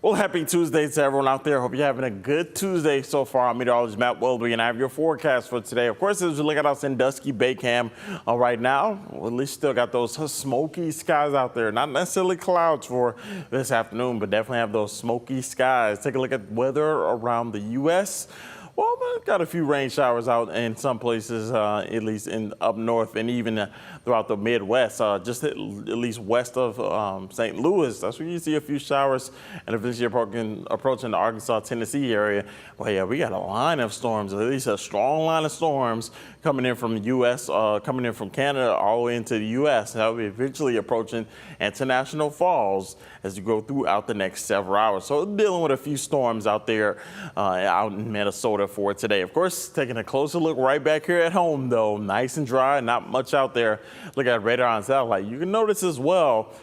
Well, happy Tuesday to everyone out there. Hope you're having a good Tuesday so far. I'm meteorologist Matt Welby, and I have your forecast for today. Of course, as you look at us in dusky Baycam right now, well, at least still got those smoky skies out there. Not necessarily clouds for this afternoon, but definitely have those smoky skies. Take a look at weather around the U.S. Well, we've got a few rain showers out in some places, at least in up north and even throughout the Midwest, just at least west of St. Louis. That's where you see a few showers, and eventually approaching the Arkansas, Tennessee area. Well, yeah, we got a line of storms, at least a strong line of storms coming in from the U.S., coming in from Canada all the way into the U.S. That will be eventually approaching International Falls as you go throughout the next several hours. So dealing with a few storms out there out in Minnesota for today. Of course, taking a closer look right back here at home, though. Nice and dry, not much out there. Look at radar on satellite. You can notice as well,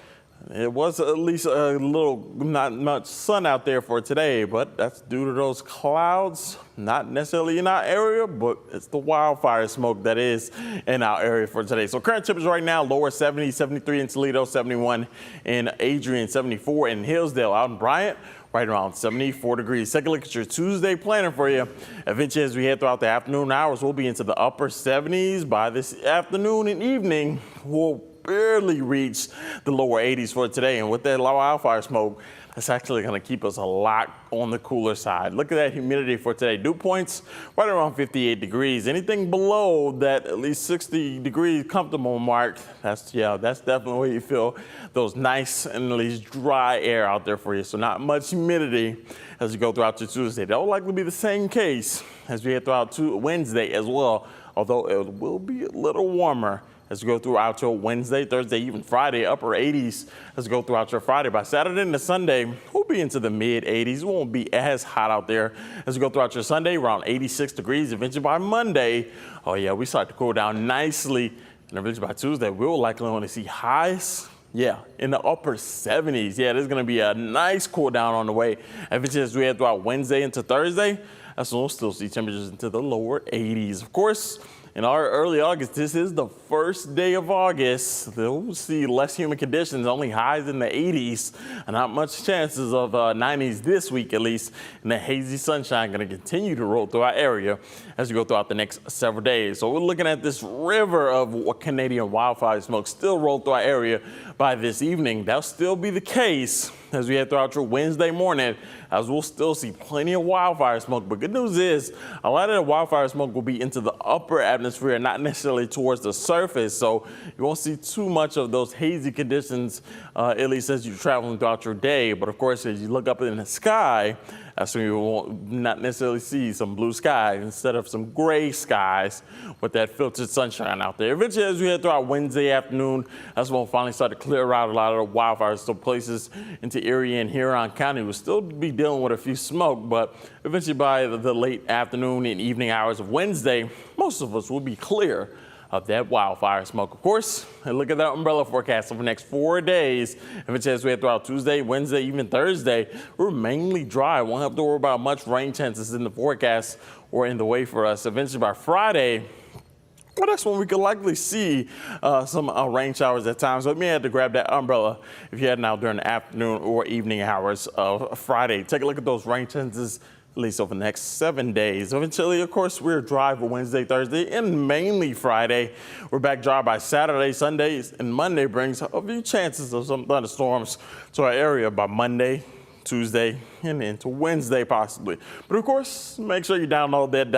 it was at least a little, not much sun out there for today, but that's due to those clouds, not necessarily in our area, but it's the wildfire smoke that is in our area for today. So current temperatures right now, lower 70, 73 in Toledo, 71 in Adrian, 74 in Hillsdale. Out in Bryant, right around 74 degrees. Take a look at your Tuesday planning for you. Eventually, as we head throughout the afternoon hours, we'll be into the upper 70s. By this afternoon and evening, we'll barely reach the lower 80s for today. And with that low wildfire smoke, that's actually going to keep us a lot on the cooler side. Look at that humidity for today. Dew points right around 58 degrees. Anything below that at least 60 degrees comfortable mark, that's definitely where you feel those nice and at least dry air out there for you. So not much humidity as you go throughout your Tuesday. That will likely be the same case as we head throughout Wednesday as well, although it will be a little warmer as we go throughout your Wednesday, Thursday, even Friday, upper 80s as we go throughout your Friday. By Saturday into Sunday, we'll be into the mid 80s. It won't be as hot out there as we go throughout your Sunday, around 86 degrees. Eventually by Monday, oh yeah, we start to cool down nicely. And eventually by Tuesday, we'll likely only see highs, yeah, in the upper 70s. Yeah, there's going to be a nice cool down on the way. Eventually as we head throughout Wednesday into Thursday, that's when we'll still see temperatures into the lower 80s. Of course, in our early August, this is the first day of August. We'll see less humid conditions, only highs in the 80s, and not much chances of 90s this week at least. And the hazy sunshine going to continue to roll through our area as we go throughout the next several days. So we're looking at this river of Canadian wildfire smoke still roll through our area by this evening. That'll still be the case as we head throughout your Wednesday morning, as we'll still see plenty of wildfire smoke. But good news is a lot of the wildfire smoke will be into the upper atmosphere, not necessarily towards the surface. So you won't see too much of those hazy conditions, at least as you're traveling throughout your day. But of course, as you look up in the sky, that's when you won't not necessarily see some blue skies instead of some gray skies with that filtered sunshine out there. Eventually, as we head throughout Wednesday afternoon, that's when we'll finally start to clear out a lot of the wildfires. So places into Erie and Huron County will still be dealing with a few smoke, but eventually by the late afternoon and evening hours of Wednesday, most of us will be clear of that wildfire smoke. Of course, and look at that umbrella forecast over the next 4 days. Eventually, as we head throughout Tuesday, Wednesday, even Thursday, we're mainly dry. Won't have to worry about much rain chances in the forecast or in the way for us. Eventually, by Friday, well, that's when we could likely see some rain showers at times. So you may have to grab that umbrella if you're heading out during the afternoon or evening hours of Friday. Take a look at those rain chances at least over the next 7 days. Eventually, of course, we're dry for Wednesday, Thursday, and mainly Friday. We're back dry by Saturday, Sundays, and Monday brings a few chances of some thunderstorms to our area by Monday, Tuesday, and into Wednesday possibly. But of course, make sure you download that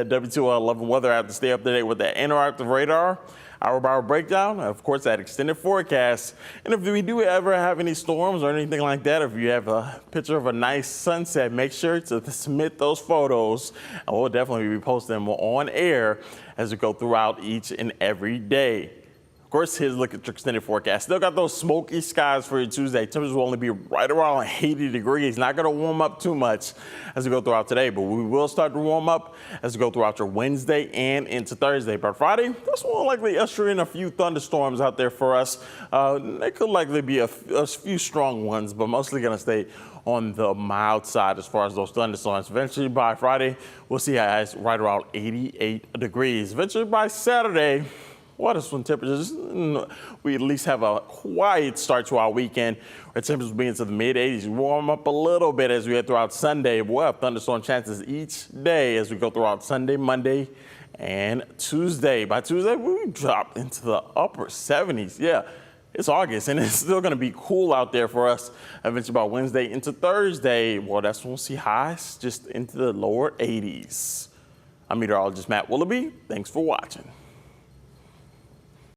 WTOL 11 weather app to stay up to date with that interactive radar, hour by hour breakdown, and of course that extended forecast. And if we do ever have any storms or anything like that, if you have a picture of a nice sunset, make sure to submit those photos, and we'll definitely be posting them on air as we go throughout each and every day. Of course, here's a look at your extended forecast. Still got those smoky skies for your Tuesday. Temperatures will only be right around 80 degrees. Not going to warm up too much as we go throughout today, but we will start to warm up as we go throughout your Wednesday and into Thursday. But Friday, that's more likely usher in a few thunderstorms out there for us. They could likely be a few strong ones, but mostly going to stay on the mild side as far as those thunderstorms. Eventually by Friday, we'll see highs right around 88 degrees. Eventually by Saturday, water swim temperatures, we at least have a quiet start to our weekend. Our temperatures will be into the mid-80s. Warm up a little bit as we head throughout Sunday. We'll have thunderstorm chances each day as we go throughout Sunday, Monday, and Tuesday. By Tuesday, we drop into the upper 70s. Yeah, it's August, and it's still going to be cool out there for us. Eventually, by Wednesday into Thursday, well, that's when we'll see highs just into the lower 80s. I'm meteorologist Matt Willoughby. Thanks for watching.